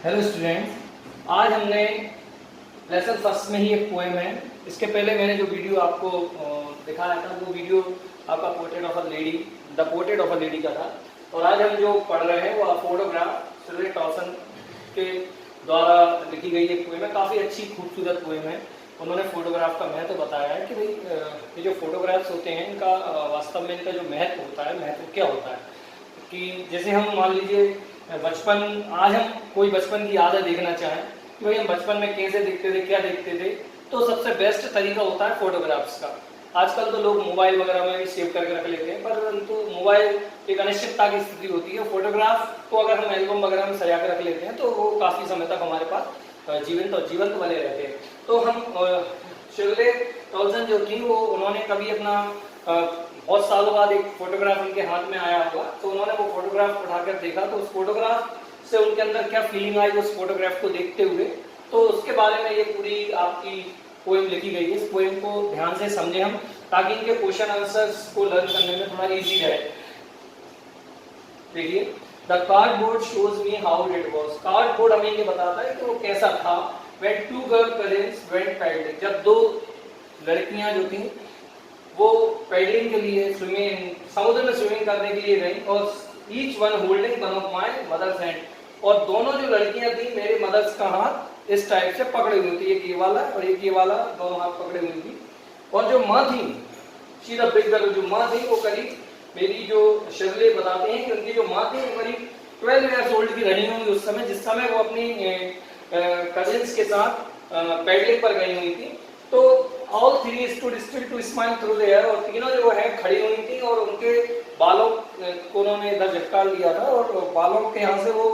Hello students, आज हमने lesson first में ही एक पोएम है। इसके पहले मैंने जो वीडियो आपको दिखाया था वो वीडियो आपका portrait of a lady, the portrait of a lady का था। और आज हम जो पढ़ रहे हैं वो फोटोग्राफ सिल्वे टॉसन के द्वारा लिखी गई एक पोएम है। काफ़ी अच्छी खूबसूरत पोएम है। उन्होंने फोटोग्राफ का महत्व बताया है कि भाई ये जो फोटोग्राफ्स होते हैं इनका वास्तव में इनका जो महत्व होता है, महत्व क्या होता है कि जैसे हम मान लीजिए बचपन, आज हम कोई बचपन की यादें देखना चाहें कि भाई हम बचपन में कैसे दिखते थे, क्या देखते थे, तो सबसे बेस्ट तरीका होता है फोटोग्राफ्स का। आजकल तो लोग मोबाइल वगैरह में भी सेव करके रख लेते हैं, परंतु मोबाइल एक अनिश्चितता की स्थिति होती है। फोटोग्राफ को अगर हम एल्बम वगैरह में सजा के रख लेते हैं तो वो काफ़ी समय तक हमारे पास जीवंत बने रहते हैं। तो हम शिर्ले टॉल्सन जो थी वो उन्होंने कभी अपना बहुत सालों बाद एक फोटोग्राफ उनके हाथ में आया होगा, तो उन्होंने वो फोटोग्राफ उठाकर देखा, तो उस फोटोग्राफ से उनके अंदर क्या फीलिंग आई उस फोटोग्राफ को देखते हुए, तो उसके बारे में ये पूरी आपकी पोएम लिखी गई है। इस पोएम को ध्यान से समझे हम, ताकि इनके क्वेश्चन आंसर्स को लर्न करने में थोड़ा इजी रहे। देखिए, the cardboard shows me how it was. Cardboard हमें ये बताता है कि वो कैसा था। When two girl cousins went paddling, जब दो लड़कियां जो थी वो पैडलिंग के लिए स्विमिंग, समुद्र में स्विमिंग करने के लिए गई, और each one holding one of my mother's hand, और दोनों जो लड़कियां थी मेरे मदर्स का हाथ इस टाइप से पकड़े हुई थी, एक ये वाला और एक ये वाला, दोनों हाथ पकड़े हुई थी। और जो माँ थी, शी द बिग गर्ल, जो माँ थी वो करीब, मेरी जो शिरले बताते हैं कि उनकी जो माँ थी वो करीब 12 ईयर्स ओल्ड की रही होंगी उस समय, जिस समय वो अपनी कजिन्स के साथ पैडलिंग पर गई हुई थी। तो all three stood still to smile through the air, और तीनों जो है खड़ी हुई थी और उनके बालों को उन्होंने इधर झटका लिया था और बालों के यहाँ से वो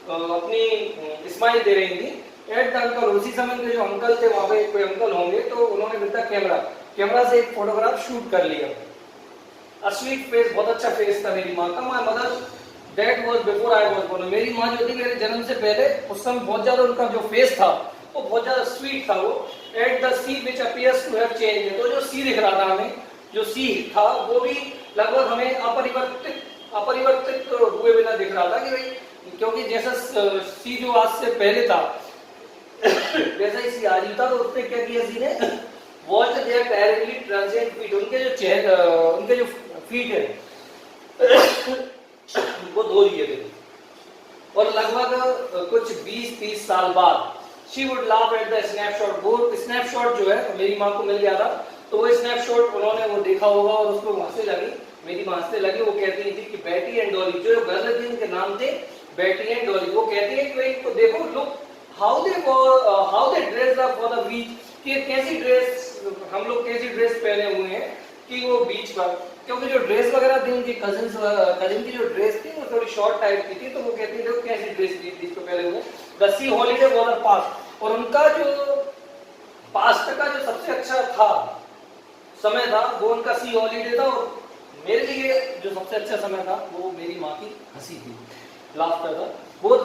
अपनी स्माइल दे रही थी। एट द अंकल, उसी समय के जो अंकल थे, वहाँ पे कोई अंकल होंगे, तो उन्होंने विद द कैमरा से एक फोटोग्राफ शूट कर लिया। अ स्वीट फेस, बहुत अच्छा फेस था मेरी माँ का। My mother that was before I was born, मेरी माँ जो थी मेरे जन्म से पहले, उस समय बहुत ज्यादा उनका जो फेस था वो बहुत ज्यादा स्वीट था। वो at the sea which appears to have change, तो जो सी दिख रहा था हमें, जो सी था वो भी लगभग हमें अपरिवर्तित हुए बिना दिख रहा था कि भाई, क्योंकि जैसा सी जो आज से पहले था वैसा ही सी आज था। तो उसने क्या किया सी ने, watch their terribly transient feet, उनके जो फीट है वो धो दिए थे। और लगभग कुछ 20-30 साल बाद she would laugh at the snapshot, वो स्नैपशॉट जो है मेरी माँ को मिल गया था, तो वो स्नैपशॉट उन्होंने वो देखा होगा और उसको हंसने लगी, मेरी माँ हंसने लगी। वो कहती थी कि बेटी एंड डॉली, जो गर्ल थी उनके नाम थे बेटी एंड डॉली। वो कहती है कि भाई तो देखो, look how they dress up for the beach, कि कैसी ड्रेस, हम लोग कैसी ड्रेस पहने हुए हैं कि वो बीच पर, क्योंकि जो ड्रेस वगैरह थी उनकी कजिन की जो ड्रेस थी वो थोड़ी शॉर्ट टाइप की थी, तो वो कहती थी कैसी ड्रेस थी बीच को पहले हुए। The C holiday was past, और उनका जो पास्ट का जो सबसे अच्छा था समय था वो उनका सी हॉलीडे था, और मेरे लिए जो सबसे अच्छा समय था वो मेरी माँ की हंसी थी, लाफ्टर था। बोथ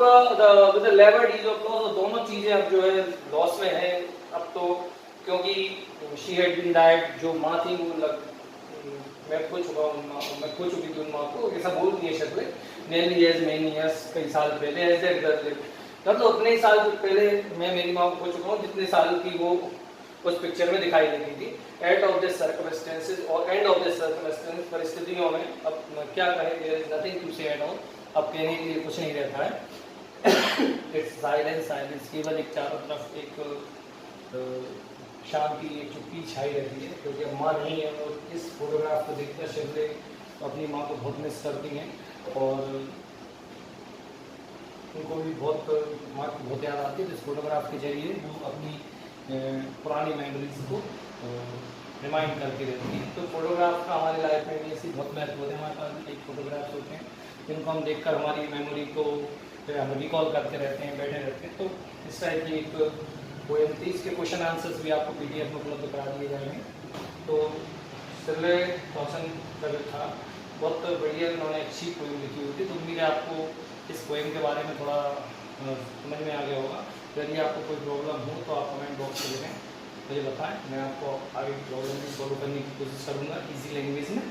विद द लेवर डीज ऑफ लॉस, दोनों चीजें अब जो है लॉस में है अब, तो क्योंकि शी हैड बीन डाइड, जो माँ थी वो मैं खो चुकी थी उन माँ को, ऐसा बोल दिए शक्ल नेली एज मेनी ईयर्स, कई साल पहले, एज दैट गर्ल, मतलब उतने ही साल पहले मैं मेरी माँ को खो चुका हूँ जितने साल की वो उस पिक्चर में दिखाई देती थी। एट ऑफ दिस सर्कमस्टेंसेस, और एंड ऑफ दिस सर्कमस्टेंसेस, परिस्थितियों में अब क्या कहें, देयर इज नथिंग टू से एट ऑल, अब कहने के लिए कुछ नहीं रहता है। इट्स साइलेंस, केवल एक चारों तरफ एक शांति, एक चुप्पी छाई रहती है, क्योंकि अब माँ नहीं है। और इस फोटोग्राफ को देखकर शिवले अपनी माँ को बहुत मिस करती हैं, और उनको भी बहुत, माँ को बहुत याद आती है। इस फोटोग्राफ के जरिए वो अपनी पुरानी मेमोरीज को रिमाइंड करके रहती है। तो फोटोग्राफ का हमारी लाइफ में भी ऐसी बहुत महत्व होते हैं। हमारे पास एक फोटोग्राफ्स होते हैं जिनको हम देखकर हमारी मेमोरी को हम रिकॉल करते रहते हैं, बैठे रहते हैं। तो इस टाइप की एक पोएम थी। इसके क्वेश्चन आंसर्स भी आपको PDF में उपलब्ध करा दिए जाएंगे। तो सिल्वे टॉसन का जो था बहुत बढ़िया, उन्होंने अच्छी पोएम लिखी हुई थी। तो उम्मीद है आपको इस पोएम के बारे में थोड़ा समझ में आ गया होगा। यदि आपको कोई प्रॉब्लम हो तो आप कमेंट बॉक्स में लिखें, मुझे बताएं, मैं आपको आगे प्रॉब्लम भी सॉल्व करने की कोशिश करूँगा इजी लैंग्वेज में।